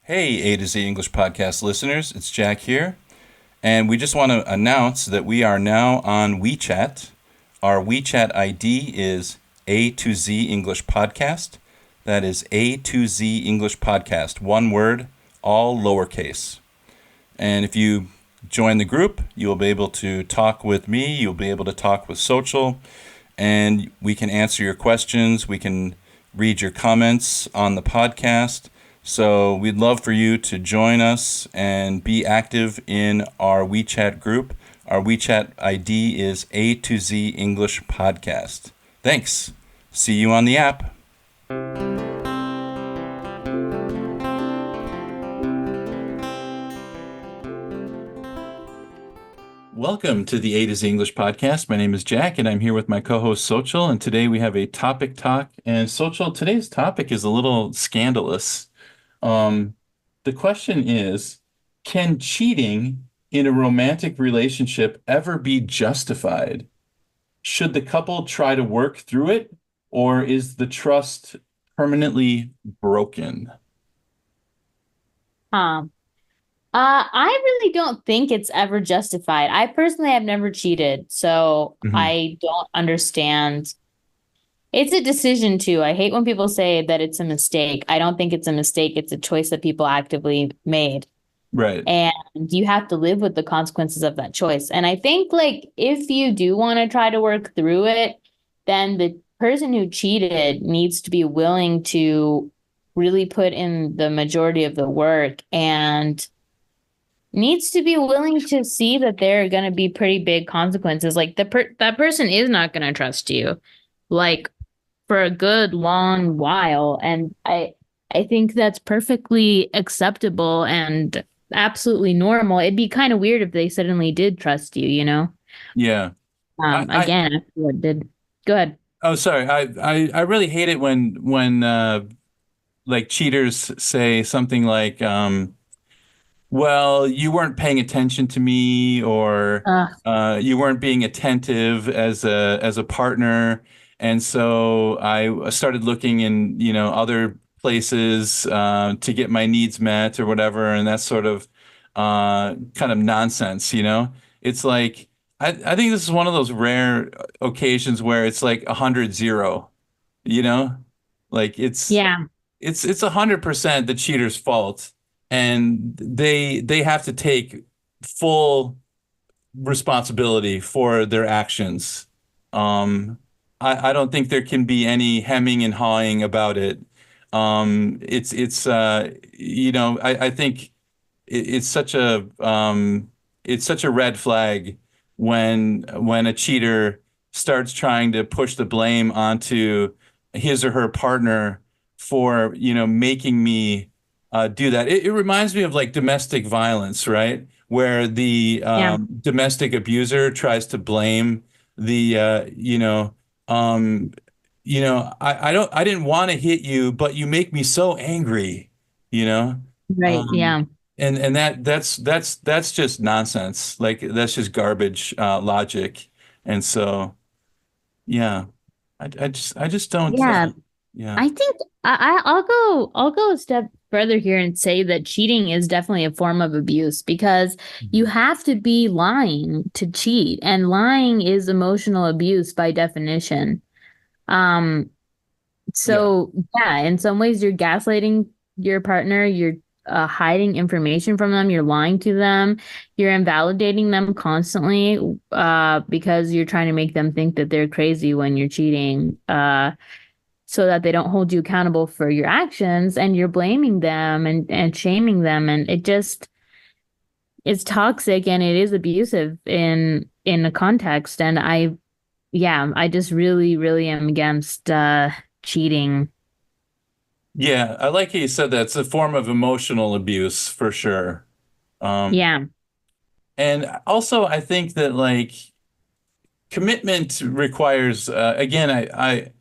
Hey, A to Z English Podcast listeners, it's Jack here. And we just want to announce that we are now on WeChat. Our WeChat ID is A to Z English Podcast. That is A to Z English Podcast. One word, all lowercase. And if you join the group, you'll be able to talk with me. You'll be able to talk with Xochitl. And we can answer your questions. We can read your comments on the podcast. So we'd love for you to join us and be active in our WeChat group. Our WeChat ID is A to Z English Podcast. Thanks. See you on the app. Welcome to the A to Z English Podcast. My name is Jack, and I'm here with my co-host Xochitl, and today we have a topic talk. And Xochitl, today's topic is a little scandalous. The question is, can cheating in a romantic relationship ever be justified? Should the couple try to work through it, or is the trust permanently broken? Um, I really don't think it's ever justified. I personally have never cheated, so Mhm. I don't understand. It's a decision too. I hate when people say that it's a mistake. I don't think it's a mistake. It's a choice that people actively made. Right. And you have to live with the consequences of that choice. And I think like if you do want to try to work through it, then the person who cheated needs to be willing to really put in the majority of the work and needs to be willing to see that there are going to be pretty big consequences. Like that person is not going to trust you, like for a good long while, and I think that's perfectly acceptable and absolutely normal. It'd be kind of weird if they suddenly did trust you, you know. Yeah. I Again, after what did. Go ahead. oh, sorry. I really hate it when like cheaters say something like, well, you weren't paying attention to me, or Uh, you weren't being attentive as a partner, and so I started looking in other places to get my needs met or whatever, and that's sort of kind of nonsense. It's like I think this is one of those rare occasions where it's like 100-0. You know, like yeah, it's 100% the cheater's fault, and they have to take full responsibility for their actions. I don't think there can be any hemming and hawing about it. I think it's such a red flag when a cheater starts trying to push the blame onto his or her partner for making me do that. It reminds me of like domestic violence, right? Where the yeah, domestic abuser tries to blame the um, I didn't want to hit you, but you make me so angry, you know. right, Um, yeah. and that's just nonsense. Like that's just garbage logic. And so yeah, I just don't Yeah, yeah. I think I'll go a step further here and say that cheating is definitely a form of abuse because you Mhm. have to be lying to cheat, and lying is emotional abuse by definition. Um, Yeah. so yeah, in some ways you're gaslighting your partner, you're hiding information from them, you're lying to them, you're invalidating them constantly because you're trying to make them think that they're crazy when you're cheating. So that they don't hold you accountable for your actions, and you're blaming them and shaming them, and it just it's toxic and it is abusive in a context. And I just really am against cheating. Yeah, I like how you said that. It's a form of emotional abuse for sure. Um, Yeah, and also I think that like commitment requires again, I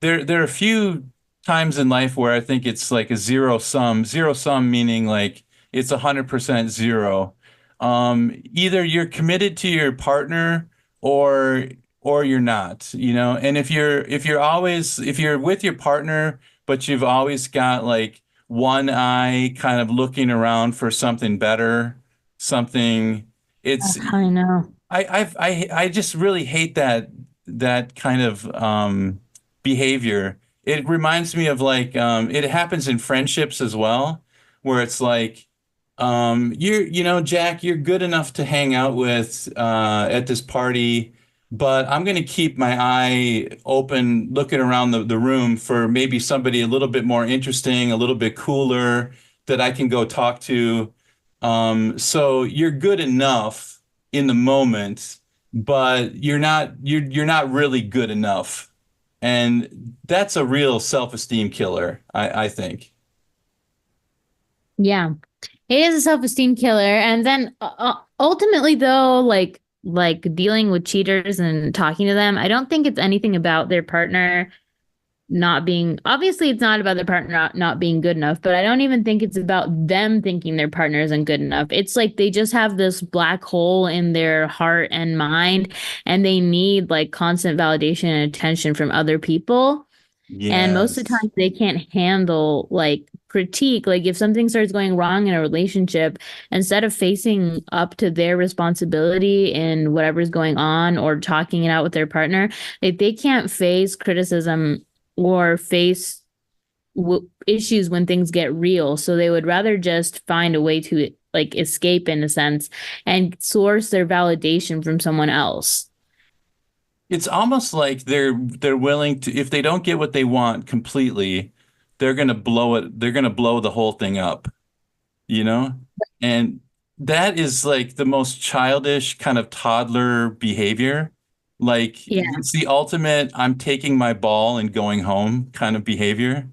there are a few times in life where I think it's like a zero sum meaning like it's 100% zero. Either you're committed to your partner or you're not, And if you're with your partner, but you've always got like one eye kind of looking around for something better, something. It's I know. I just really hate that kind of behavior. It reminds me of like it happens in friendships as well, where it's like Jack, you're good enough to hang out with at this party, but I'm going to keep my eye open, looking around the room for maybe somebody a little bit more interesting, a little bit cooler that I can go talk to. So you're good enough in the moment, but you're not really good enough. And that's a real self-esteem killer, I think. Yeah. It is a self-esteem killer. And then ultimately though, like dealing with cheaters and talking to them, I don't think it's anything about their partner not being obviously it's not about their partner not being good enough, but I don't even think it's about them thinking their partner isn't good enough. It's like they just have this black hole in their heart and mind, and they need like constant validation and attention from other people. And most of the Yes. time they can't handle like critique. Like if something starts going wrong in a relationship, instead of facing up to their responsibility in whatever's going on or talking it out with their partner, like they can't face criticism or face issues when things get real. So they would rather just find a way to like escape in a sense and source their validation from someone else. It's almost like they're willing to, if they don't get what they want completely, they're gonna blow it, they're gonna blow the whole thing up, you know? And that is like the most childish kind of toddler behavior. Like Yeah, it's the ultimate I'm taking my ball and going home kind of behavior.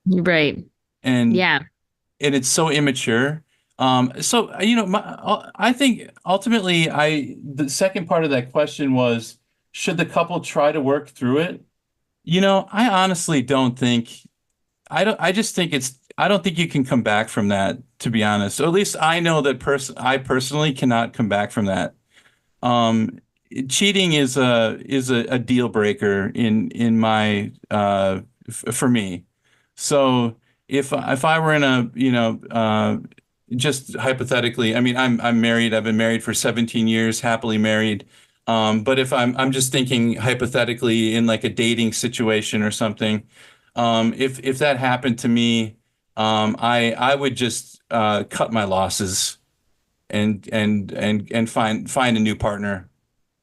right. And Yeah. and it's so immature. I think ultimately the second part of that question was, should the couple try to work through it? I honestly don't think I just think I don't think you can come back from that, to be honest. Or at least I know that I personally cannot come back from that. Um, Cheating is a deal breaker in my for me. So if I were in a just hypothetically, I mean I'm married. I've been married for 17 years, happily married. But if I'm just thinking hypothetically in like a dating situation or something, if that happened to me, I would just cut my losses and find a new partner.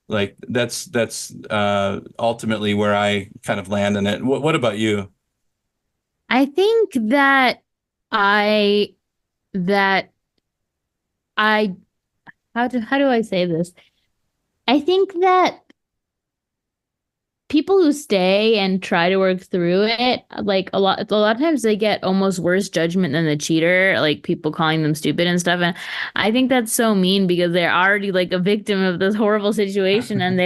Like that's ultimately where I kind of land in it. What about you? I think I that I how do I say this? I think that people who stay and try to work through it, like a lot of times they get almost worse judgment than the cheater, like people calling them stupid and stuff. And I think that's so mean because they're already like a victim of this horrible situation and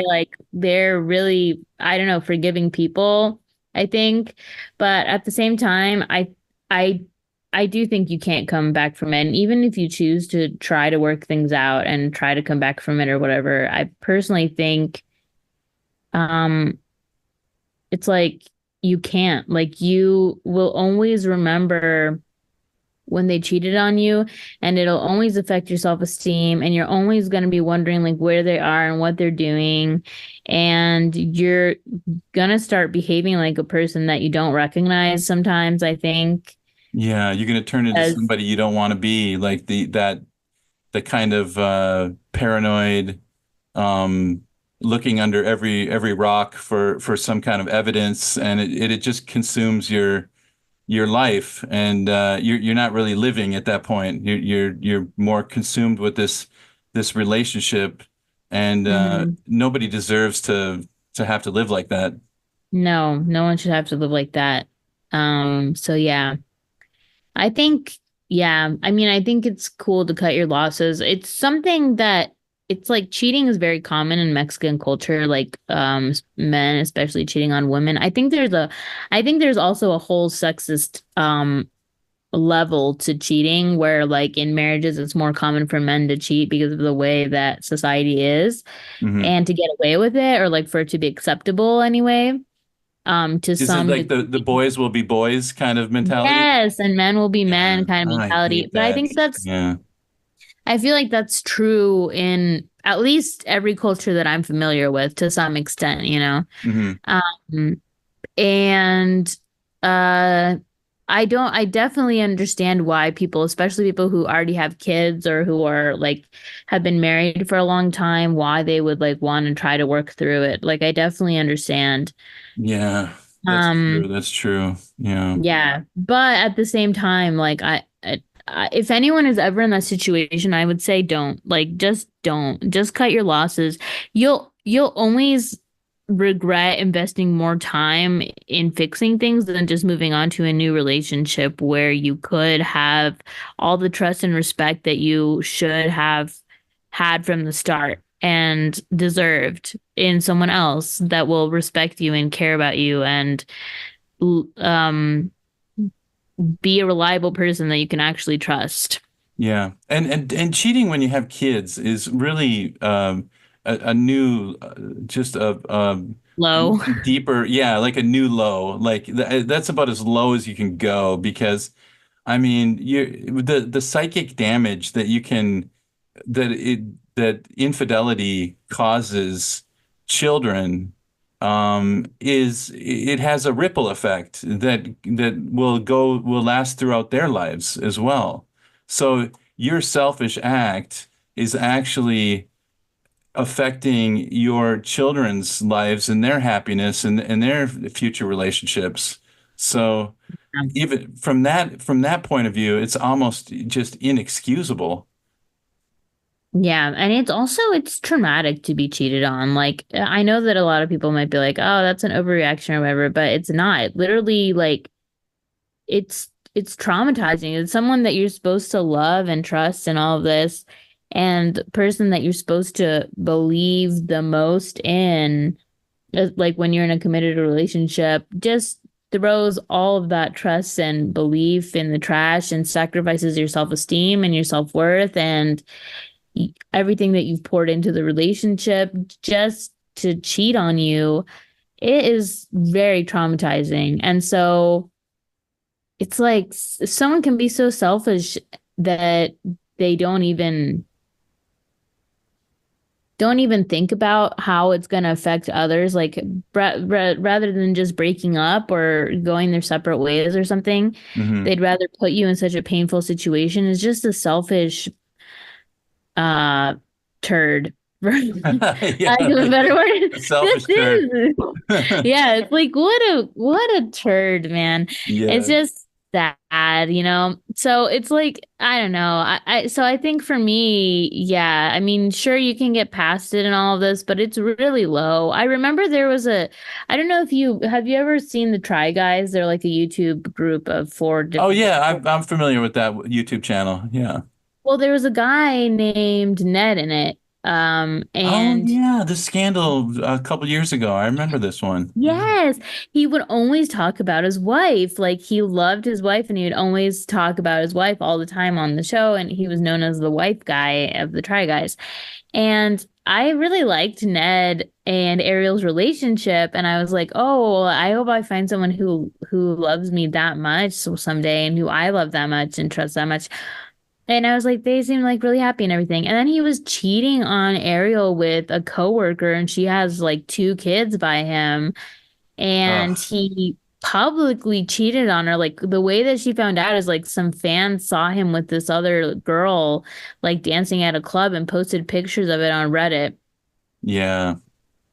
they're really, I don't know, forgiving people, I think. But at the same time, I I do think you can't come back from it. And even if you choose to try to work things out and try to come back from it or whatever, I personally think um it's like you can't. Like you will always remember when they cheated on you, and it'll always affect your self-esteem, and you're always going to be wondering like where they are and what they're doing, and you're gonna start behaving like a person that you don't recognize sometimes, I think. Yeah, you're gonna turn into As somebody you don't want to be, like the kind of paranoid, um, looking under every rock for some kind of evidence, and it just consumes your life, and you're not really living at that point. You're more consumed with this relationship, and Mhm. nobody deserves to have to live like that. No, no one should have to live like that. So yeah. I think, yeah, I mean, I think it's cool to cut your losses. It's something that it's like cheating is very common in Mexican culture, like men especially cheating on women. I think there's also a whole sexist level to cheating where like in marriages it's more common for men to cheat because of the way that society is Hmm. and to get away with it or like for it to be acceptable anyway. to Is it some like the degree. boys will be boys kind of mentality? Yes, and men will be Yeah, men kind of I mentality. hate But I that. think that's Yeah. I feel like that's true in at least every culture that I'm familiar with to some extent, you know. Hmm. Um, and uh I definitely understand why people, especially people who already have kids or who are like have been married for a long time, why they would like want to try to work through it. Like I definitely understand. Yeah, that's true. Um, That's true. Yeah. yeah, but at the same time, like if anyone is ever in that situation, I would say don't. Like just don't. Just cut your losses. You'll always regret investing more time in fixing things than just moving on to a new relationship where you could have all the trust and respect that you should have had from the start and deserved in someone else that will respect you and care about you and um be a reliable person that you can actually trust. Yeah. And cheating when you have kids is really a new just a Low. deeper, yeah, like a new low. Like that's about as low as you can go because I mean, the psychic damage that you can that it that infidelity causes children is it has a ripple effect that will last throughout their lives as well. So your selfish act is actually affecting your children's lives and their happiness and their future relationships. So even from that point of view, it's almost just inexcusable. Yeah, and it's traumatic to be cheated on. Like I know that a lot of people might be like, "Oh, that's an overreaction or whatever," but it's not. Literally like it's traumatizing. It's someone that you're supposed to love and trust and all of this and the person that you're supposed to believe the most in like when you're in a committed relationship, just throws all of that trust and belief in the trash and sacrifices your self-esteem and your self-worth and everything that you've poured into the relationship just to cheat on you. It is very traumatizing. And so it's like someone can be so selfish that they don't even think about how it's going to affect others like rather than just breaking up or going their separate ways or something, Hmm. they'd rather put you in such a painful situation. It's just a selfish uh turd for Yeah, lack of a like better word. a This selfish turd. is yeah, it's like what a turd, man. It's Yeah. just sad, you know. So it's like I don't know. So I think for me, yeah, I mean, sure you can get past it and all of this, but it's really low. I remember there was a I don't know if you have you ever seen the Try Guys? They're like a YouTube group of four Oh different yeah, I'm familiar with that YouTube channel. Yeah. well, there was a guy named Ned in it. Oh And yeah, the scandal a couple years ago. I remember this one. Yeah. yes, he would always talk about his wife. Like he loved his wife and he would always talk about his wife all the time on the show. And he was known as the wife guy of the Try Guys. And I really liked Ned and Ariel's relationship. And I was like, oh, I hope I find someone who loves me that much someday and who I love that much and trust that much. And I was like, they seem like really happy and everything. And then he was cheating on Ariel with a coworker, and she has like two kids by him. And Ugh. he publicly cheated on her. Like the way that she found out is like some fans saw him with this other girl, like dancing at a club and posted pictures of it on Reddit. Yeah.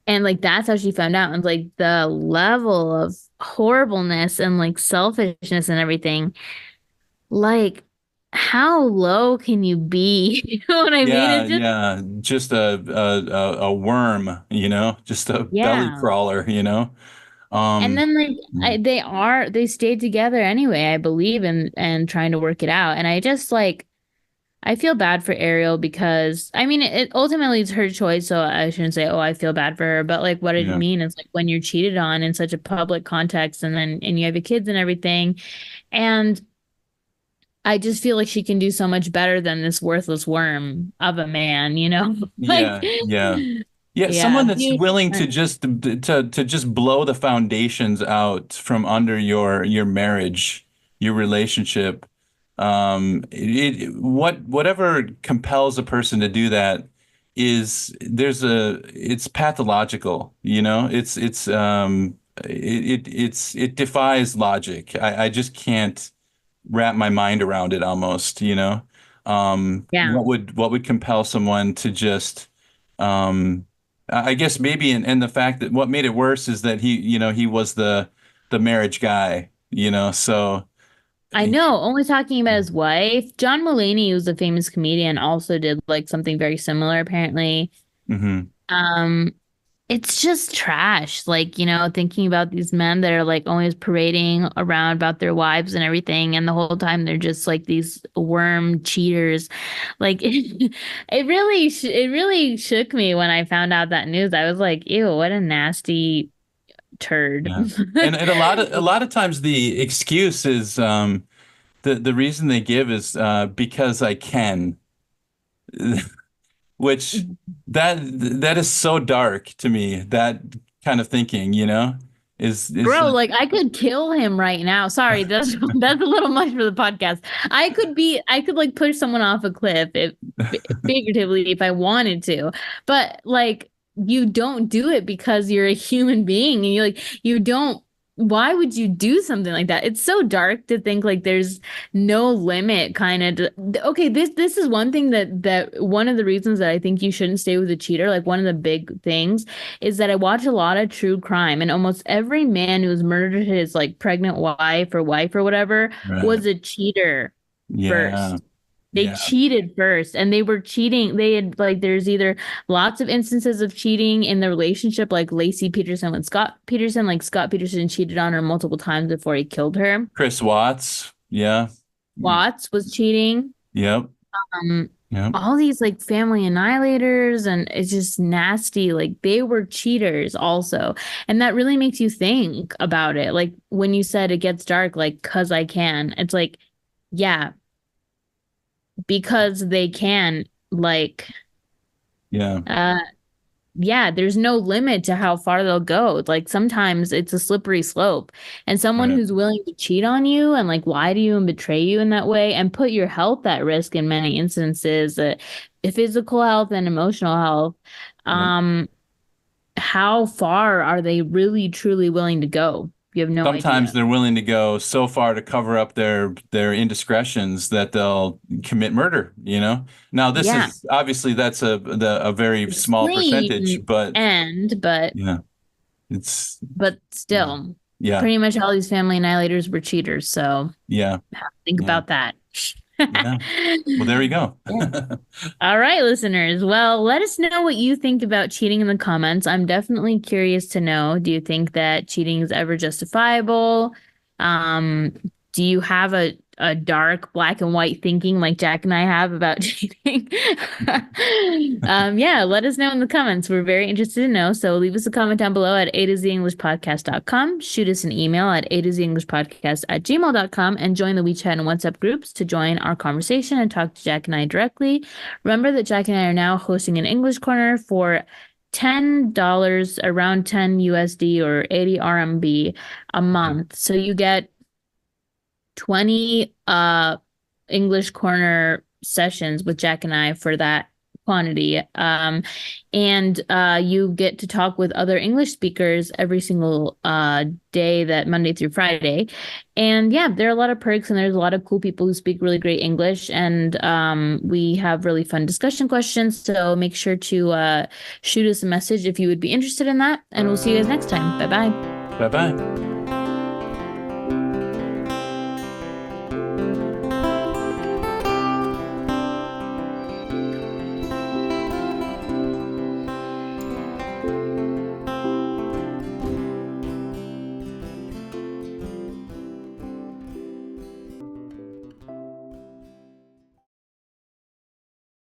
And like that's how she found out. And like the level of horribleness and like selfishness and everything. Like, how low can you be? You know what I mean? Yeah, It's just, yeah. Just a worm, just a belly yeah. crawler, And Um then like they stayed together anyway, I believe, and trying to work it out. And I just like I feel bad for Ariel because I mean it ultimately it's her choice, so I shouldn't say, oh, I feel bad for her. But like what I yeah. mean is like when you're cheated on in such a public context and you have your kids and everything, and I just feel like she can do so much better than this worthless worm of a man, you know? Like, Yeah, yeah. Yeah, Yeah, someone that's huge willing to difference. just blow the foundations out from under your marriage, your relationship. Whatever compels a person to do that is it's pathological, you know? It defies logic. I just can't wrap my mind around it almost, you know? Yeah. What would compel someone to just I guess maybe and the fact that what made it worse is that he was the marriage guy, so I know, only talking about his wife. John Mulaney, who's a famous comedian, also did like something very similar, apparently. hmm Um, it's just trash. Like, thinking about these men that are like always parading around about their wives and everything, and the whole time they're just like these worm cheaters. Like it really shook me when I found out that news. I was like, ew, what a nasty turd. yeah. And a lot of times the excuse is the reason they give is because I can, which that is so dark to me, that kind of thinking, is Bro, like I could kill him right now. Sorry, that's that's a little much for the podcast. I could like push someone off a cliff if figuratively if I wanted to. But like you don't do it because you're a human being and you don't why would you do something like that? It's so dark to think like there's no limit kind of okay, this is one thing that one of the reasons that I think you shouldn't stay with a cheater, like one of the big things is that I watch a lot of true crime, and almost every man who's murdered his like pregnant wife or whatever right. was a cheater Yeah. first. They Yeah. cheated first, and they were cheating. They had like there's either lots of instances of cheating in the relationship, like Lacey Peterson with Scott Peterson. Like Scott Peterson cheated on her multiple times before he killed her. Chris Watts. Yeah. Watts was cheating. Yep. Um, Yep. all these like family annihilators, and it's just nasty. Like they were cheaters also. And that really makes you think about it. Like when you said it gets dark, like, cause I can, it's like, yeah, because they can, like, Yeah. uh, yeah, there's no limit to how far they'll go. Like sometimes it's a slippery slope. And someone Right. who's willing to cheat on you and like lie to you and betray you in that way and put your health at risk in many instances, physical health and emotional health, Yep. um, how far are they really truly willing to go? You have no Sometimes idea. they're willing to go so far to cover up their indiscretions that they'll commit murder, you know? Now this Yeah, is obviously that's a very small percentage, extreme but end, but yeah, it's yeah. still, Yeah. pretty much all these family annihilators were cheaters. So Yeah. think Yeah. about that. Yeah. Well, there you go. Yeah. All right, listeners. Well, let us know what you think about cheating in the comments. I'm definitely curious to know. Do you think that cheating is ever justifiable? Um, do you have a dark black and white thinking like Jack and I have about cheating? Yeah, let us know in the comments. We're very interested to know. So leave us a comment down below at a to z english podcast.com. Shoot us an email at a to z english podcast at gmail.com and join the WeChat and WhatsApp groups to join our conversation and talk to Jack and I directly. Remember that Jack and I are now hosting an English corner for $10, around 10 USD or 80 RMB a month. So you get 20 English corner sessions with Jack and I for that quantity. And you get to talk with other English speakers every single day, that Monday through Friday. And yeah, there are a lot of perks and there's a lot of cool people who speak really great English. And we have really fun discussion questions. So make sure to shoot us a message if you would be interested in that. And we'll see you guys next time. Bye bye. Bye-bye.